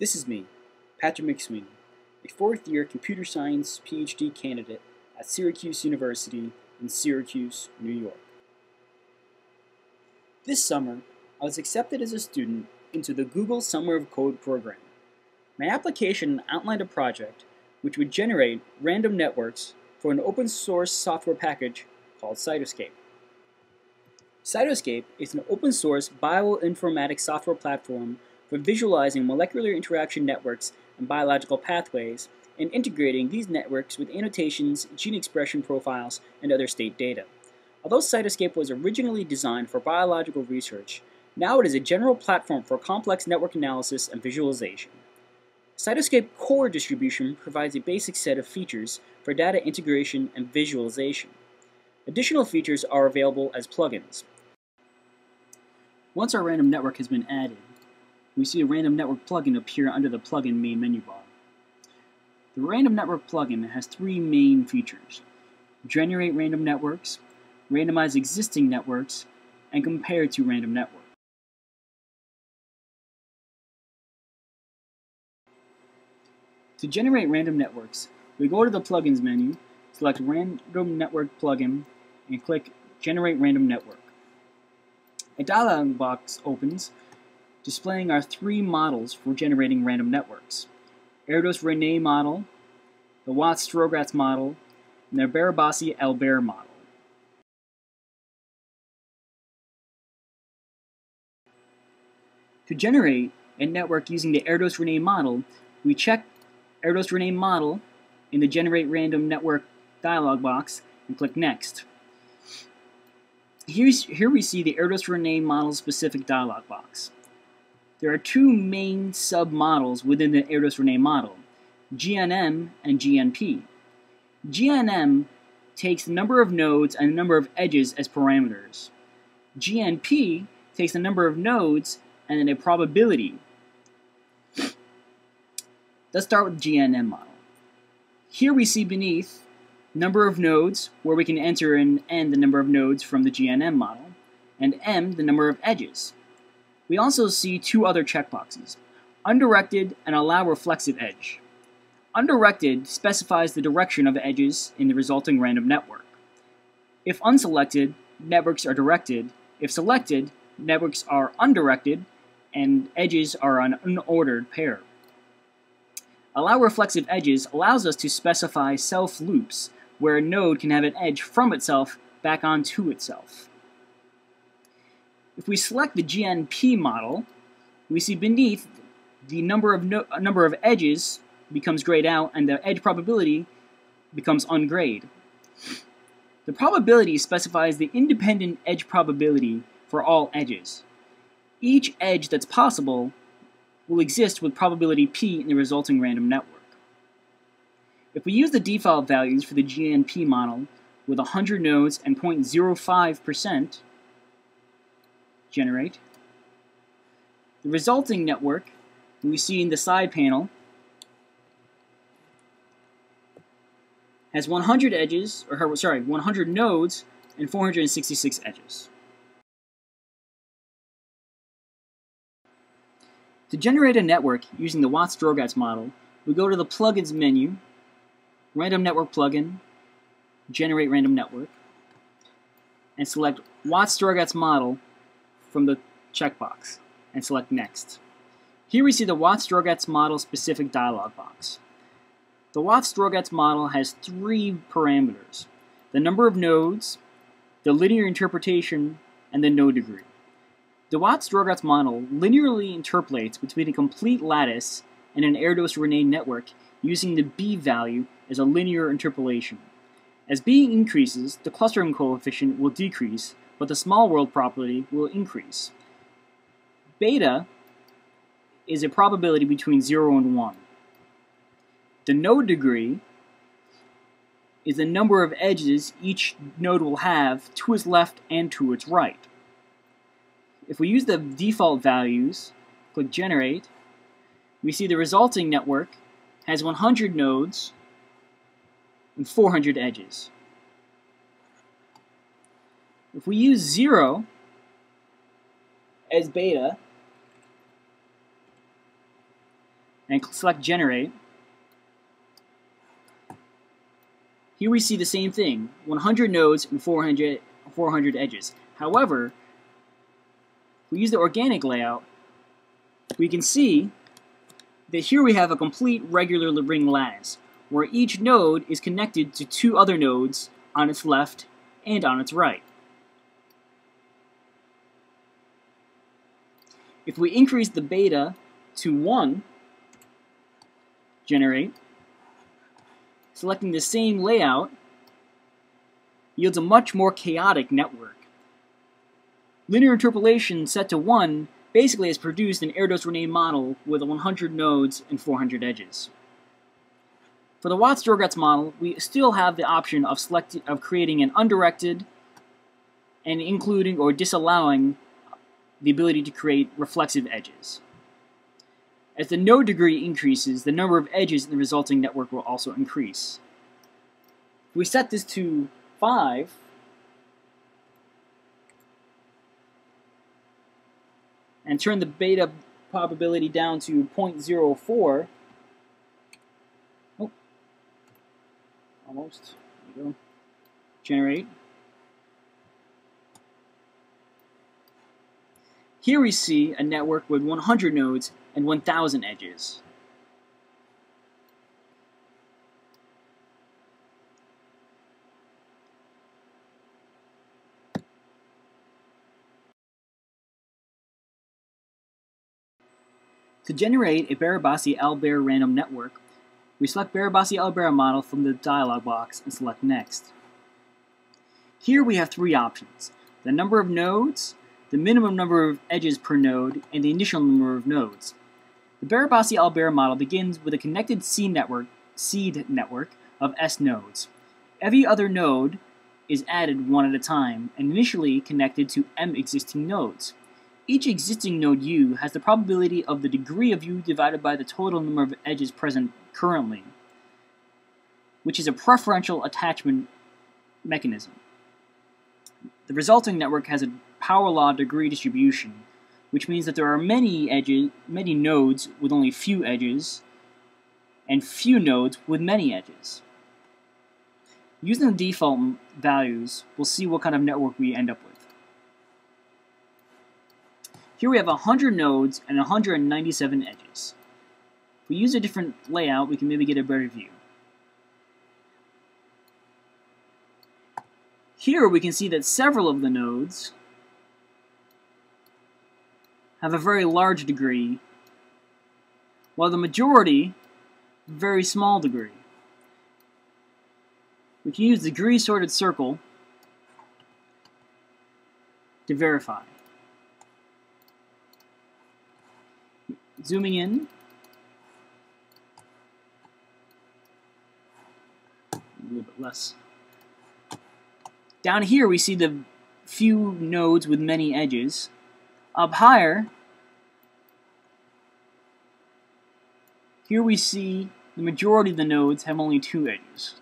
This is me, Patrick McSweeney, a fourth-year computer science PhD candidate at Syracuse University in Syracuse, New York. This summer, I was accepted as a student into the Google Summer of Code program. My application outlined a project which would generate random networks for an open-source software package called Cytoscape. Cytoscape is an open-source bioinformatics software platform for visualizing molecular interaction networks and biological pathways and integrating these networks with annotations, gene expression profiles, and other state data. Although Cytoscape was originally designed for biological research, now it is a general platform for complex network analysis and visualization. Cytoscape core distribution provides a basic set of features for data integration and visualization. Additional features are available as plugins. Once our random network has been added, we see a random network plugin appear under the plugin main menu bar. The random network plugin has three main features: generate random networks, randomize existing networks, and compare to random networks. To generate random networks, we go to the Plugins menu, select Random Network Plugin, and click Generate Random Network. A dialog box opens, displaying our three models for generating random networks: Erdos-Rene model, the Watts-Strogatz model, and the Barabasi-Albert model. To generate a network using the Erdos-Rene model, we check Erdos-Rene model in the Generate Random Network dialog box and click Next. Here we see the Erdos-Rene model specific dialog box. There are two main sub-models within the Erdos-Rene model, GNM and GNP. GNM takes the number of nodes and the number of edges as parameters. GNP takes the number of nodes and then a probability. Let's start with the GNM model. Here we see beneath number of nodes, where we can enter in n the number of nodes from the GNM model, and m the number of edges. We also see two other checkboxes, undirected and allow reflexive edge. Undirected specifies the direction of edges in the resulting random network. If unselected, networks are directed. If selected, networks are undirected, and edges are an unordered pair. Allow reflexive edges allows us to specify self-loops, where a node can have an edge from itself back onto itself. If we select the GNP model, we see beneath the number of edges becomes grayed out and the edge probability becomes ungrayed. The probability specifies the independent edge probability for all edges. Each edge that's possible will exist with probability p in the resulting random network. If we use the default values for the GNP model with 100 nodes and 0.05%, generate, the resulting network we see in the side panel has 100 nodes and 466 edges. To generate a network using the Watts-Strogatz model, we go to the Plugins menu, Random Network Plugin, Generate Random Network, and select Watts-Strogatz model from the checkbox, and select Next. Here we see the Watts-Strogatz model specific dialog box. The Watts-Strogatz model has three parameters: the number of nodes, the linear interpretation, and the node degree. The Watts-Strogatz model linearly interpolates between a complete lattice and an Erdos-Rene network using the B value as a linear interpolation. As B increases, the clustering coefficient will decrease, but the small world property will increase. Beta is a probability between 0 and 1. The node degree is the number of edges each node will have to its left and to its right. If we use the default values, click Generate, we see the resulting network has 100 nodes and 400 edges. If we use 0 as beta, and select Generate, here we see the same thing, 100 nodes and 400 edges. However, if we use the organic layout, we can see that here we have a complete regular ring lattice, where each node is connected to two other nodes on its left and on its right. If we increase the beta to 1, Generate, selecting the same layout yields a much more chaotic network. Linear interpolation set to 1 basically has produced an Erdos-Renyi model with 100 nodes and 400 edges. For the Watts-Dorgatz model, we still have the option of creating an undirected and including or disallowing the ability to create reflexive edges. As the node degree increases, the number of edges in the resulting network will also increase. If we set this to 5, and turn the beta probability down to 0.04, oh, almost, there you go, Generate. Here we see a network with 100 nodes and 1,000 edges. To generate a Barabasi-Albert random network, we select Barabasi-Albert model from the dialog box and select Next. Here we have three options: the number of nodes, the minimum number of edges per node, and the initial number of nodes. The Barabasi-Albert model begins with a connected seed network of S nodes. Every other node is added one at a time and initially connected to M existing nodes. Each existing node U has the probability of the degree of U divided by the total number of edges present currently, which is a preferential attachment mechanism. The resulting network has a power law degree distribution, which means that there are many nodes with only few edges, and few nodes with many edges. Using the default values, we'll see what kind of network we end up with. Here we have 100 nodes and 197 edges. If we use a different layout, we can maybe get a better view. Here we can see that several of the nodes have a very large degree, while the majority, very small degree. We can use the degree sorted circle to verify. Zooming in, a little bit less. Down here we see the few nodes with many edges. Up higher, here we see the majority of the nodes have only 2 edges.